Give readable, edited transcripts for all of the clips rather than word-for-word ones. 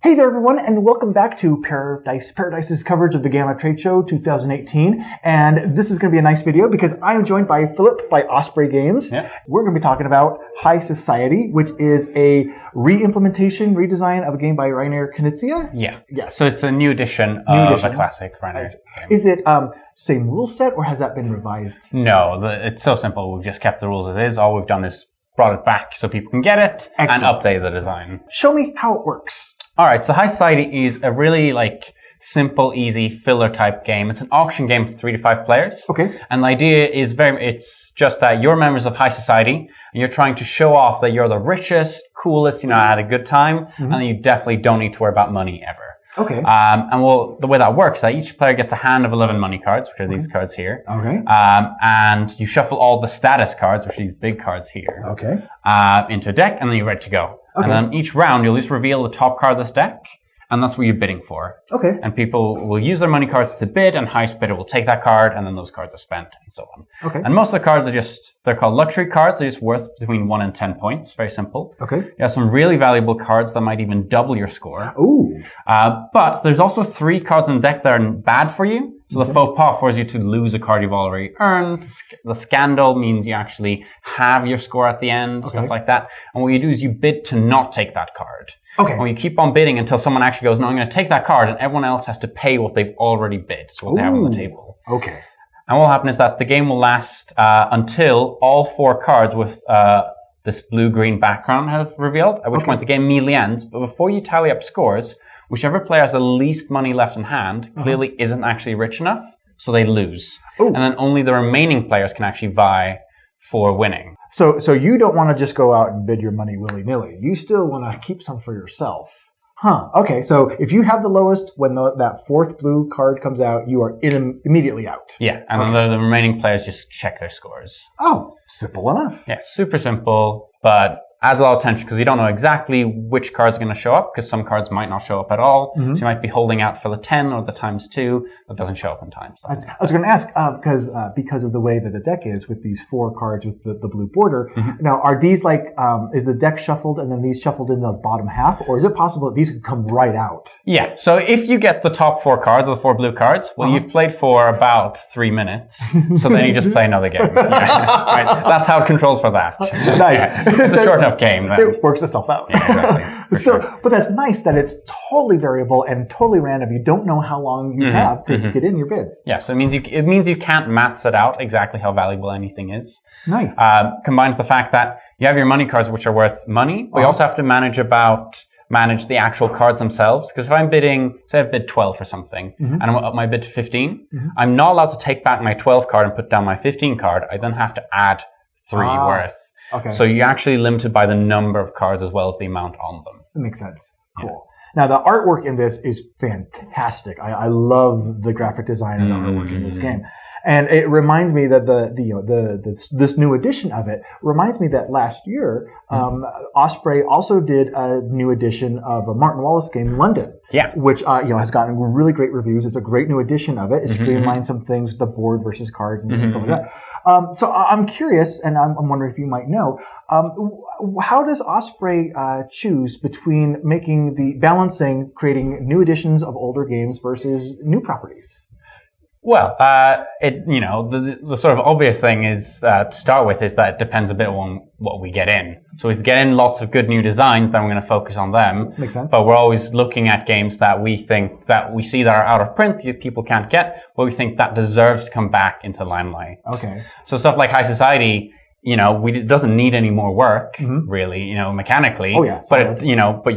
Hey there, everyone, and welcome back to Paradise's coverage of the GAMA Trade Show 2018. And this is going to be a nice video because I am joined by Philip by Osprey Games. Yeah. We're going to be talking about High Society, which is a re-implementation, redesign of a game by Rainer Knizia. Yeah. Yes. So it's a new edition of a classic Rainer game. Is it same rule set, or has that been revised? No, it's so simple. We've just kept the rules as is. All we've done is brought it back so people can get it and update the design. Show me how it works. All right, so High Society is a really simple, easy filler type game. It's an auction game for 3 to 5 players. Okay. And the idea is it's just that you're members of High Society and you're trying to show off that you're the richest, coolest, had a good time, and you definitely don't need to worry about money ever. Okay. The way that works is that each player gets a hand of 11 money cards, which are these cards here. Okay. And you shuffle all the status cards, which are these big cards here, okay, into a deck, and then you're ready to go. Okay. And then each round, you'll just reveal the top card of this deck, and that's what you're bidding for. Okay. And people will use their money cards to bid, and highest bidder will take that card, and then those cards are spent, and so on. Okay. And most of the cards are they're called luxury cards. They're just worth between 1 and 10 points. Very simple. Okay. You have some really valuable cards that might even double your score. Ooh. But there's also 3 cards in the deck that are bad for you. So the faux pas forces you to lose a card you've already earned. The scandal means you actually have your score at the end, stuff like that. And what you do is you bid to not take that card. Okay. And you keep on bidding until someone actually goes, no, I'm going to take that card, and everyone else has to pay what they've already bid, so what they have on the table. Okay. And what will happen is that the game will last until all 4 cards with this blue-green background have revealed, at which point the game immediately ends. But before you tally up scores, whichever player has the least money left in hand clearly isn't actually rich enough, so they lose. Ooh. And then only the remaining players can actually vie for winning. So you don't want to just go out and bid your money willy-nilly. You still want to keep some for yourself. Huh. Okay, so if you have the lowest, when that 4th blue card comes out, you are immediately out. Yeah, and then the remaining players just check their scores. Oh, simple enough. Yeah, super simple, but adds a lot of tension because you don't know exactly which cards are going to show up, because some cards might not show up at all. So you might be holding out for the 10 or the ×2 that doesn't show up in time. So. I was going to ask, because of the way that the deck is with these 4 cards with the blue border. Now, are these is the deck shuffled and then these shuffled in the bottom half, or is it possible that these could come right out? Yeah. So if you get the top 4 cards, the 4 blue cards, well, you've played for about 3 minutes, so then you just play another game. Right? That's how it controls for that. Nice. Yeah. It's a short enough game. Then. It works itself out. Yeah, exactly. But that's nice that it's totally variable and totally random. You don't know how long you have to get in your bids. Yeah, so it means you can't maths it out exactly how valuable anything is. Nice. Combines the fact that you have your money cards, which are worth money, but you also have to manage the actual cards themselves. Because if I'm bidding, say I bid 12 for something, and I'm up my bid to 15, I'm not allowed to take back my 12 card and put down my 15 card. I then have to add 3 worth. Okay. So you're actually limited by the number of cards as well as the amount on them. That makes sense. Cool. Now, the artwork in this is fantastic. I love the graphic design and the artwork in this game. And it reminds me that this new edition of it reminds me that last year, Osprey also did a new edition of a Martin Wallace game, London. Yeah. Which has gotten really great reviews. It's a great new edition of it. It streamlines some things, the board versus cards and stuff like that. So I'm curious, and I'm wondering if you might know, how does Osprey choose between balancing creating new editions of older games versus new properties? Well, the sort of obvious thing is to start with is that it depends a bit on what we get in. So if we get in lots of good new designs, then we're going to focus on them. Makes sense. But we're always looking at games that we think that we see that are out of print, that people can't get, but we think that deserves to come back into limelight. Okay. So stuff like High Society, it doesn't need any more work, really, mechanically. Oh yeah. But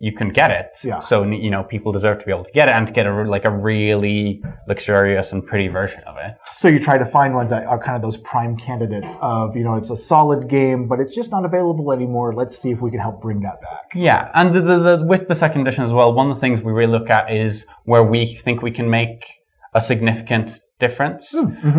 you can get it. Yeah. So, people deserve to be able to get it and to get a really luxurious and pretty version of it. So you try to find ones that are kind of those prime candidates of, it's a solid game, but it's just not available anymore. Let's see if we can help bring that back. Yeah. And with the second edition as well, one of the things we really look at is where we think we can make a significant difference.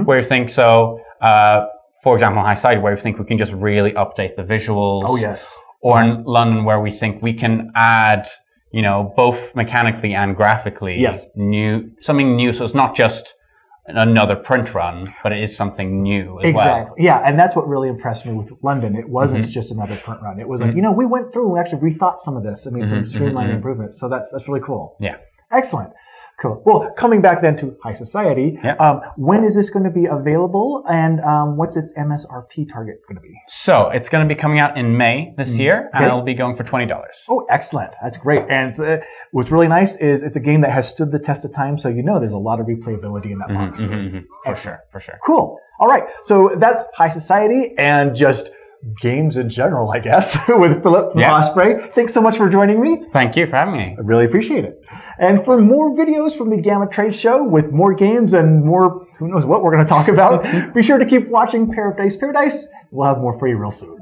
Where you think for example, High Society, where we think we can just really update the visuals. Oh, yes. Or in London, where we think we can add, both mechanically and graphically, something new. So it's not just another print run, but it is something new as Exactly. well. Yeah, and that's what really impressed me with London. It wasn't just another print run. It was like, we went through and actually rethought some of this. I mean, some streamlining improvements. So that's really cool. Yeah. Excellent. Cool. Well, coming back then to High Society, when is this going to be available, and what's its MSRP target going to be? So it's going to be coming out in May this year, and it'll be going for $20. Oh, excellent. That's great. And what's really nice is it's a game that has stood the test of time, so there's a lot of replayability in that box. For sure. Cool. All right. So that's High Society and just games in general, I guess, with Philip from Osprey. Thanks so much for joining me. Thank you for having me. I really appreciate it. And for more videos from the Gamma Trade Show with more games and more, who knows what we're going to talk about, be sure to keep watching Paradise Paradise. We'll have more for you real soon.